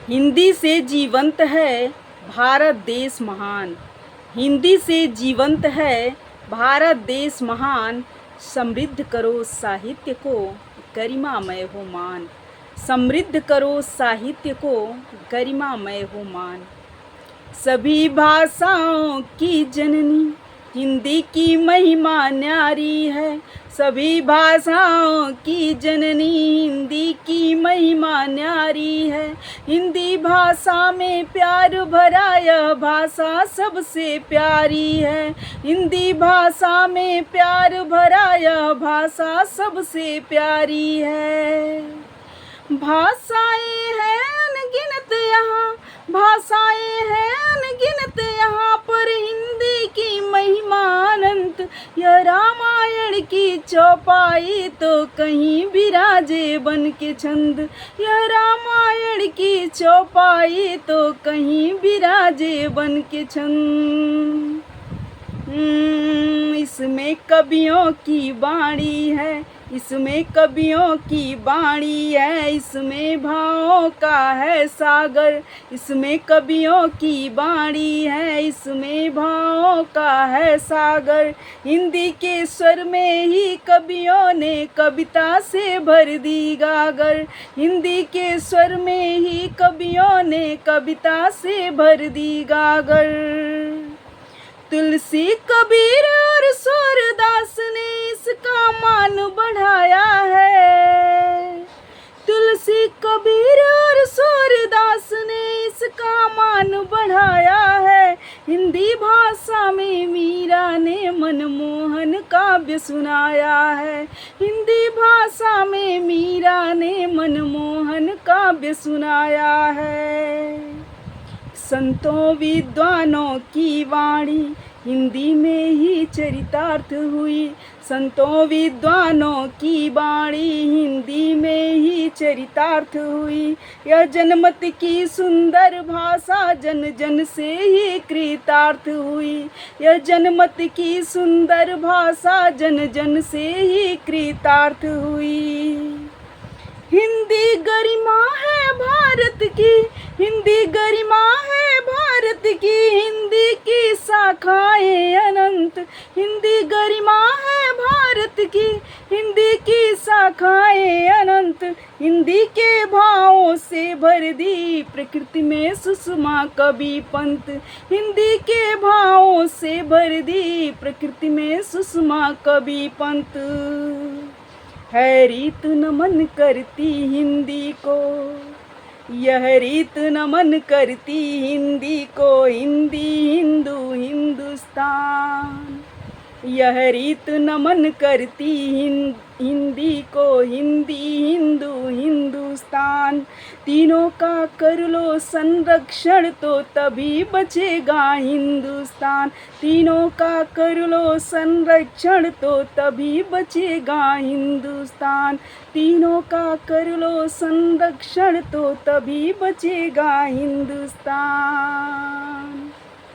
हिंदी से जीवंत है भारत देश महान। हिंदी से जीवंत है भारत देश महान। समृद्ध करो साहित्य को, गरिमामय हो मान। समृद्ध करो साहित्य को, गरिमामय हो मान। सभी भाषाओं की जननी हिंदी की महिमा न्यारी है। सभी भाषाओं की जननी हिंदी की महिमा न्यारी है। हिंदी भाषा में प्यार भरा यह भाषा सबसे प्यारी है। हिंदी भाषा में प्यार भरा यह भाषा सबसे प्यारी है। भाषाएं हैं अनगिनत यहाँ, भाषाएं हैं अनगिनत यहाँ पर, हिंदी की महिमा अनंत। यह रामायण की चौपाई तो कहीं विराजे बन के छंद। यह रामायण की चौपाई तो कहीं विराजे बन के छंद। इसमें कवियों की वाणी है, इसमें कवियों की वाणी है। इसमें भावों का है सागर, इसमें कवियों की वाणी है। इसमें भावों का है सागर। हिंदी के स्वर में ही कवियों ने कविता से भर दी गागर। हिंदी के स्वर में ही कवियों ने कविता से भर दी गागर। तुलसी कबीर और सूरदास ने इसका मान बढ़ाया है। तुलसी कबीर और सूरदास ने इसका मान बढ़ाया है। हिंदी भाषा में मीरा ने मनमोहन काव्य सुनाया है। हिंदी भाषा में मीरा ने मनमोहन काव्य सुनाया है। संतों विद्वानों की वाणी हिंदी में ही चरितार्थ हुई। संतों विद्वानों की वाणी हिंदी में ही चरितार्थ हुई। यह जनमत की सुंदर भाषा जन जन से ही कृतार्थ हुई। यह जनमत की सुंदर भाषा जन जन से ही कृतार्थ हुई। हिंदी गरिमा है भारत की, हिंदी गरिमा है भारत की। हिंदी की शाखाएं अनंत, हिंदी गरिमा है भारत की। हिंदी की शाखाएं अनंत, हिंदी के भावों से भर दी प्रकृति में सुषमा कवि पंत। हिंदी के भावों से भर दी प्रकृति में सुषमा कवि पंत। है रीत नमन करती हिंदी को, यह रीत नमन करती हिंदी को। हिंदी हिंदू हिंदुस्तान, यह रीत नमन करती हिंदी को। हिंदी हिंदू हिंदुस्तान। तीनों का कर लो संरक्षण तो तभी बचेगा हिंदुस्तान। तीनों का कर लो संरक्षण तो तभी बचेगा हिंदुस्तान। तीनों का कर लो संरक्षण तो तभी बचेगा हिंदुस्तान।